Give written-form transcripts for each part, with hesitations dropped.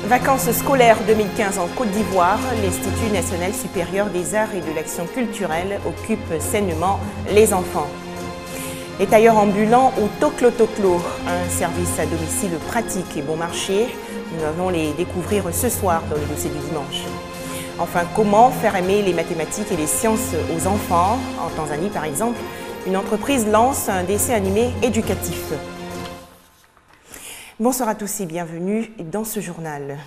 Vacances scolaires 2015 en Côte d'Ivoire, l'Institut national supérieur des arts et de l'action culturelle occupe sainement les enfants. Les tailleurs ambulants ou Toklo, un service à domicile pratique et bon marché. Nous allons les découvrir ce soir dans le dossier du dimanche. Enfin, comment faire aimer les mathématiques et les sciences aux enfants? En Tanzanie, par exemple, une entreprise lance un dessin animé éducatif. Bonsoir à tous et bienvenue dans ce journal.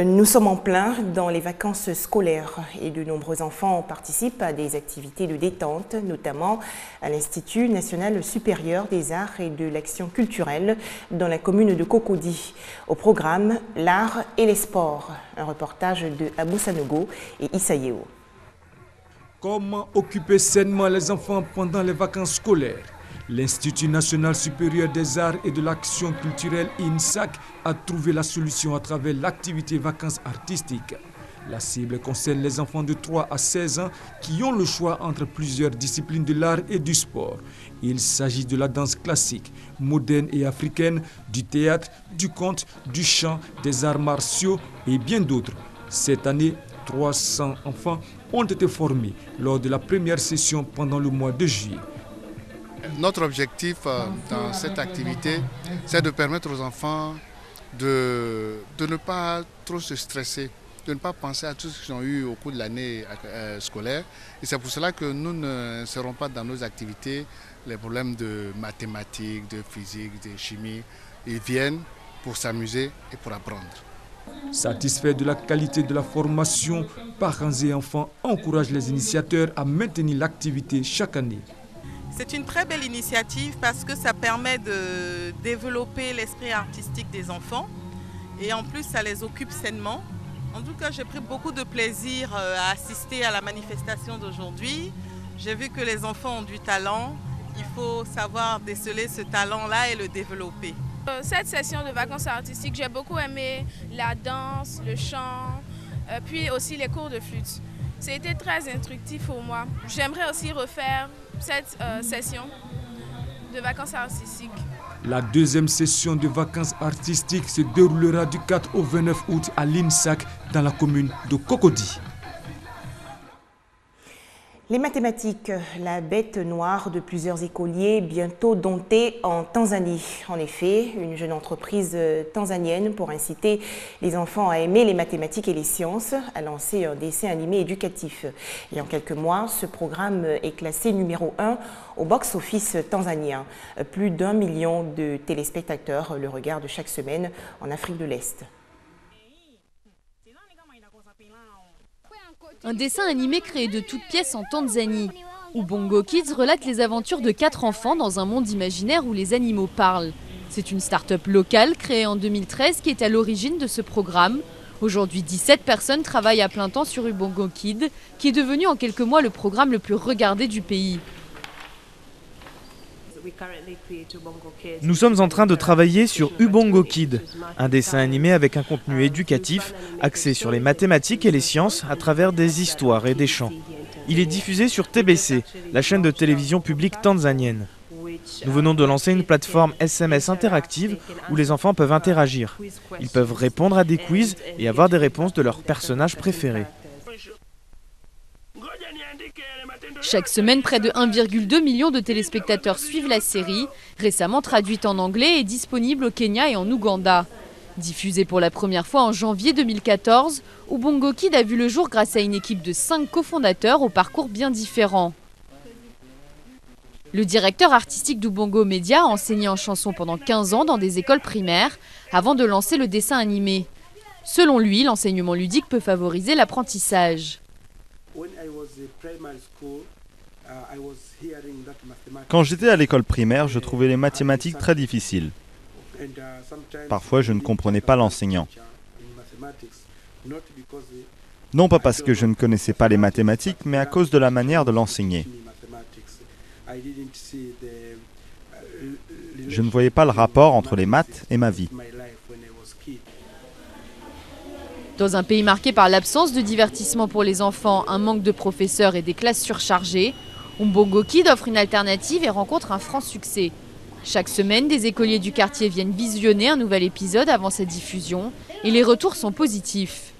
Nous sommes en plein dans les vacances scolaires et de nombreux enfants participent à des activités de détente, notamment à l'Institut national supérieur des arts et de l'action culturelle dans la commune de Cocody. Au programme, l'art et les sports. Un reportage de Abou Sanogo et Issa Yeo. Comment occuper sainement les enfants pendant les vacances scolaires? L'Institut national supérieur des arts et de l'action culturelle INSAC a trouvé la solution à travers l'activité vacances artistiques. La cible concerne les enfants de 3 à 16 ans qui ont le choix entre plusieurs disciplines de l'art et du sport. Il s'agit de la danse classique, moderne et africaine, du théâtre, du conte, du chant, des arts martiaux et bien d'autres. Cette année, 300 enfants ont été formés lors de la première session pendant le mois de juillet. Notre objectif dans cette activité, c'est de permettre aux enfants de ne pas trop se stresser, de ne pas penser à tout ce qu'ils ont eu au cours de l'année scolaire. Et c'est pour cela que nous ne serons pas dans nos activités les problèmes de mathématiques, de physique, de chimie. Ils viennent pour s'amuser et pour apprendre. Satisfaits de la qualité de la formation, parents et enfants encouragent les initiateurs à maintenir l'activité chaque année. C'est une très belle initiative parce que ça permet de développer l'esprit artistique des enfants et en plus ça les occupe sainement. En tout cas, j'ai pris beaucoup de plaisir à assister à la manifestation d'aujourd'hui. J'ai vu que les enfants ont du talent. Il faut savoir déceler ce talent-là et le développer. Cette session de vacances artistiques, j'ai beaucoup aimé la danse, le chant, puis aussi les cours de flûte. C'était très instructif pour moi. J'aimerais aussi refaire cette session de vacances artistiques. La deuxième session de vacances artistiques se déroulera du 4 au 29 août à l'INSAC dans la commune de Cocody. Les mathématiques, la bête noire de plusieurs écoliers bientôt domptée en Tanzanie. En effet, une jeune entreprise tanzanienne pour inciter les enfants à aimer les mathématiques et les sciences a lancé un dessin animé éducatif. Et en quelques mois, ce programme est classé numéro 1 au box-office tanzanien. Plus d'1 million de téléspectateurs le regardent chaque semaine en Afrique de l'Est. Un dessin animé créé de toutes pièces en Tanzanie. Ubongo Kids relate les aventures de 4 enfants dans un monde imaginaire où les animaux parlent. C'est une start-up locale créée en 2013 qui est à l'origine de ce programme. Aujourd'hui, 17 personnes travaillent à plein temps sur Ubongo Kids, qui est devenu en quelques mois le programme le plus regardé du pays. Nous sommes en train de travailler sur Ubongo Kids, un dessin animé avec un contenu éducatif axé sur les mathématiques et les sciences à travers des histoires et des chants. Il est diffusé sur TBC, la chaîne de télévision publique tanzanienne. Nous venons de lancer une plateforme SMS interactive où les enfants peuvent interagir. Ils peuvent répondre à des quiz et avoir des réponses de leurs personnages préférés. Chaque semaine, près de 1,2 million de téléspectateurs suivent la série, récemment traduite en anglais et disponible au Kenya et en Ouganda. Diffusée pour la première fois en janvier 2014, Ubongo Kids a vu le jour grâce à une équipe de 5 cofondateurs au parcours bien différent. Le directeur artistique d'Ubongo Media a enseigné en chanson pendant 15 ans dans des écoles primaires avant de lancer le dessin animé. Selon lui, l'enseignement ludique peut favoriser l'apprentissage. Quand j'étais à l'école primaire, je trouvais les mathématiques très difficiles. Parfois, je ne comprenais pas l'enseignant. Non pas parce que je ne connaissais pas les mathématiques, mais à cause de la manière de l'enseigner. Je ne voyais pas le rapport entre les maths et ma vie. Dans un pays marqué par l'absence de divertissement pour les enfants, un manque de professeurs et des classes surchargées, Ubongo Kids offre une alternative et rencontre un franc succès. Chaque semaine, des écoliers du quartier viennent visionner un nouvel épisode avant sa diffusion et les retours sont positifs.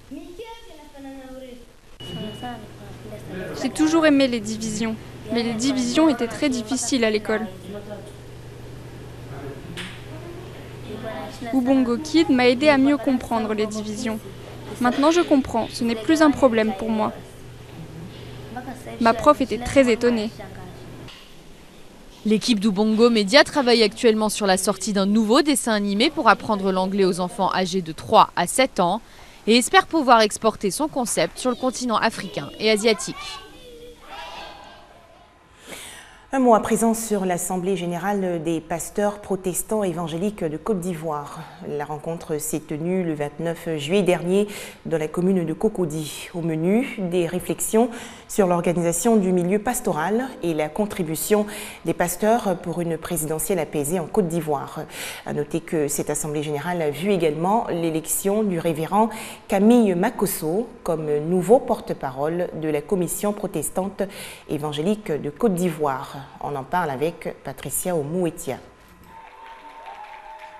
J'ai toujours aimé les divisions, mais les divisions étaient très difficiles à l'école. Ubongo Kid m'a aidé à mieux comprendre les divisions. Maintenant je comprends, ce n'est plus un problème pour moi. Ma prof était très étonnée. L'équipe d'Ubongo Media travaille actuellement sur la sortie d'un nouveau dessin animé pour apprendre l'anglais aux enfants âgés de 3 à 7 ans et espère pouvoir exporter son concept sur le continent africain et asiatique. Un mot à présent sur l'Assemblée générale des pasteurs protestants évangéliques de Côte d'Ivoire. La rencontre s'est tenue le 29 juillet dernier dans la commune de Cocody. Au menu, des réflexions sur l'organisation du milieu pastoral et la contribution des pasteurs pour une présidentielle apaisée en Côte d'Ivoire. À noter que cette Assemblée générale a vu également l'élection du révérend Camille Makosso comme nouveau porte-parole de la commission protestante évangélique de Côte d'Ivoire. On en parle avec Patricia Omouetia.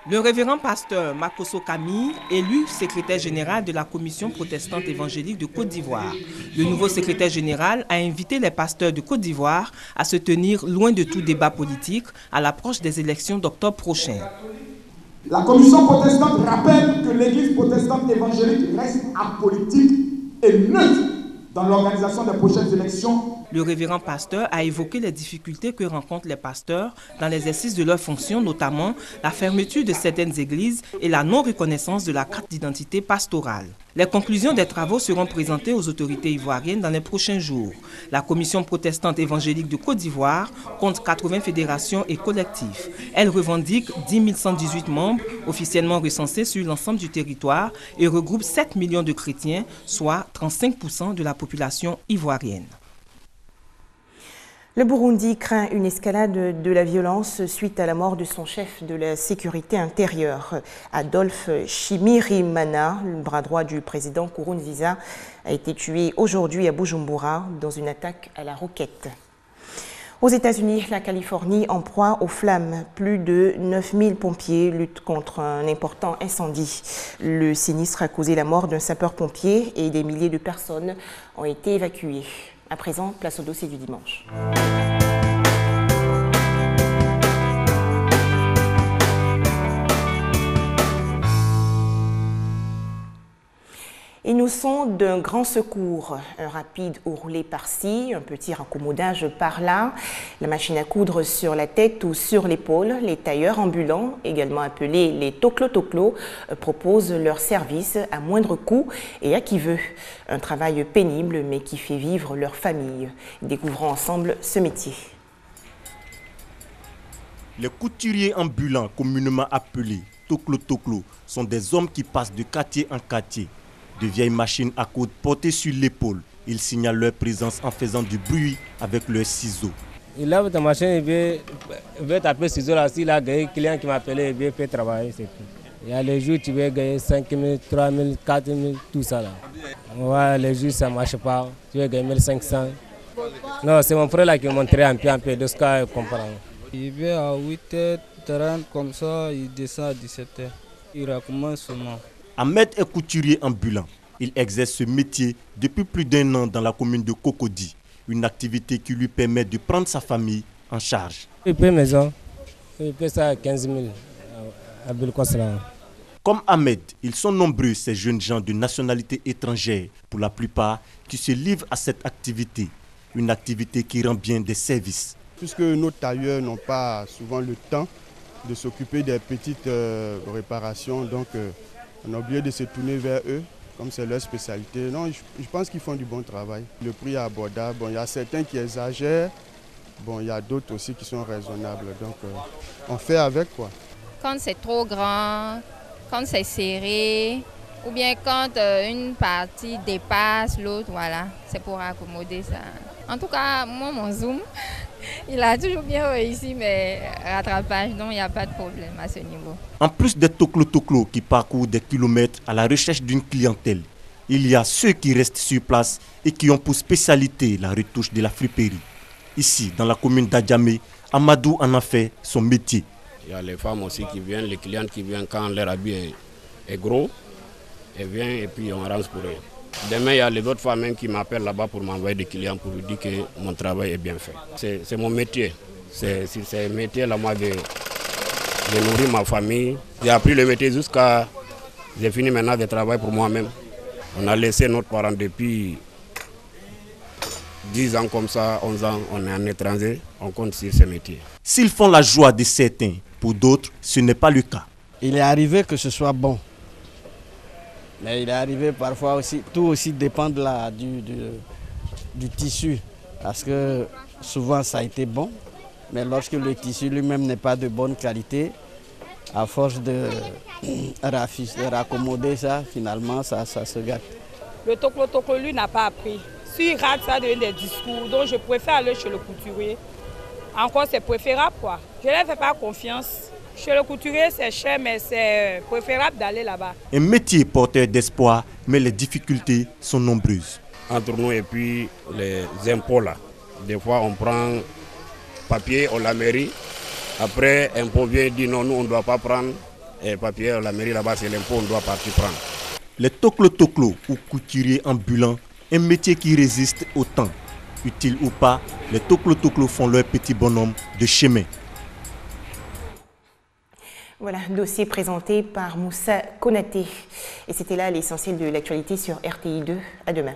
Le révérend pasteur Makosso Camille, élu secrétaire général de la Commission protestante évangélique de Côte d'Ivoire. Le nouveau secrétaire général a invité les pasteurs de Côte d'Ivoire à se tenir loin de tout débat politique à l'approche des élections d'octobre prochain. La Commission protestante rappelle que l'Église protestante évangélique reste apolitique et neutre dans l'organisation des prochaines élections. Le révérend pasteur a évoqué les difficultés que rencontrent les pasteurs dans l'exercice de leurs fonctions, notamment la fermeture de certaines églises et la non-reconnaissance de la carte d'identité pastorale. Les conclusions des travaux seront présentées aux autorités ivoiriennes dans les prochains jours. La Commission protestante évangélique de Côte d'Ivoire compte 80 fédérations et collectifs. Elle revendique 10 118 membres officiellement recensés sur l'ensemble du territoire et regroupe 7 millions de chrétiens, soit 35% de la population ivoirienne. Le Burundi craint une escalade de la violence suite à la mort de son chef de la sécurité intérieure. Adolphe Shimirimana, le bras droit du président Nkurunziza, a été tué aujourd'hui à Bujumbura dans une attaque à la roquette. Aux États-Unis, la Californie en proie aux flammes. Plus de 9000 pompiers luttent contre un important incendie. Le sinistre a causé la mort d'un sapeur-pompier et des milliers de personnes ont été évacuées. À présent, place au dossier du dimanche. Ils nous sont d'un grand secours. Un rapide ourlet par-ci, un petit raccommodage par-là, la machine à coudre sur la tête ou sur l'épaule. Les tailleurs ambulants, également appelés les toklo-toklo, proposent leur service à moindre coût et à qui veut. Un travail pénible mais qui fait vivre leur famille. Découvrons ensemble ce métier. Les couturiers ambulants, communément appelés toklo-toklo, sont des hommes qui passent de quartier en quartier. De vieilles machines à coudre portées sur l'épaule. Ils signalent leur présence en faisant du bruit avec leurs ciseaux. Il lave ta machine, il veut taper ciseaux là. S'il a gagné un client qui m'a appelé, il veut faire travailler, c'est tout. Il y a les jours tu veux gagner 5 000, 3 000, 4 000, tout ça là. Ouais, les jours ça ne marche pas. Tu veux gagner 1 500. Non, c'est mon frère là qui m'a montré un peu de ce qu'il comprend. Il vient à 8h30 comme ça, il descend à 17h. Il recommence seulement. Ahmed est couturier ambulant. Il exerce ce métier depuis plus d'1 an dans la commune de Cocody, une activité qui lui permet de prendre sa famille en charge. Il paie maison, il paie ça à 15 000 à Belkosra. Comme Ahmed, ils sont nombreux ces jeunes gens de nationalité étrangère, pour la plupart, qui se livrent à cette activité, une activité qui rend bien des services. Puisque nos tailleurs n'ont pas souvent le temps de s'occuper des petites réparations, donc on a oublié de se tourner vers eux, comme c'est leur spécialité. Non, je pense qu'ils font du bon travail. Le prix est abordable. Bon, il y a certains qui exagèrent, bon, il y a d'autres aussi qui sont raisonnables. Donc, on fait avec quoi. Quand c'est trop grand, quand c'est serré, ou bien quand une partie dépasse l'autre, voilà, c'est pour accommoder ça. En tout cas, moi, mon zoom, il a toujours bien réussi, mais rattrapage, donc il n'y a pas de problème à ce niveau. En plus des toklo-toklo qui parcourent des kilomètres à la recherche d'une clientèle, il y a ceux qui restent sur place et qui ont pour spécialité la retouche de la friperie. Ici, dans la commune d'Adjamé, Amadou en a fait son métier. Il y a les femmes aussi qui viennent, les clientes qui viennent quand leur habit est gros. Elles viennent et puis on arrange pour eux. Demain, il y a les autres femmes même qui m'appellent là-bas pour m'envoyer des clients pour lui dire que mon travail est bien fait. C'est mon métier. C'est un métier là, moi, de nourrir ma famille. J'ai appris le métier jusqu'à... J'ai fini maintenant de travailler pour moi-même. On a laissé notre parent depuis 10 ans comme ça, 11 ans, on est en étranger, on compte sur ce métier. S'ils font la joie de certains, pour d'autres, ce n'est pas le cas. Il est arrivé que ce soit bon. Mais il est arrivé parfois aussi, tout aussi dépend du tissu. Parce que souvent ça a été bon, mais lorsque le tissu lui-même n'est pas de bonne qualité, à force de raccommoder ça, finalement ça se gâte. Le toklo lui n'a pas appris. S'il rate, ça devient des discours, donc je préfère aller chez le couturier. Encore c'est préférable quoi. Je ne fais pas confiance. Chez le couturier, c'est cher, mais c'est préférable d'aller là-bas. Un métier porteur d'espoir, mais les difficultés sont nombreuses. Entre nous et puis les impôts là, des fois on prend papier à la mairie, après impôt vient dit non, nous on ne doit pas prendre et papier à la mairie là-bas, c'est l'impôt, on doit partir prendre. Les toklo-toklo ou couturiers ambulants, un métier qui résiste au temps. Utile ou pas, les toklo-toklo font leur petit bonhomme de chemin. Voilà, dossier présenté par Moussa Konaté. Et c'était là l'essentiel de l'actualité sur RTI2. À demain.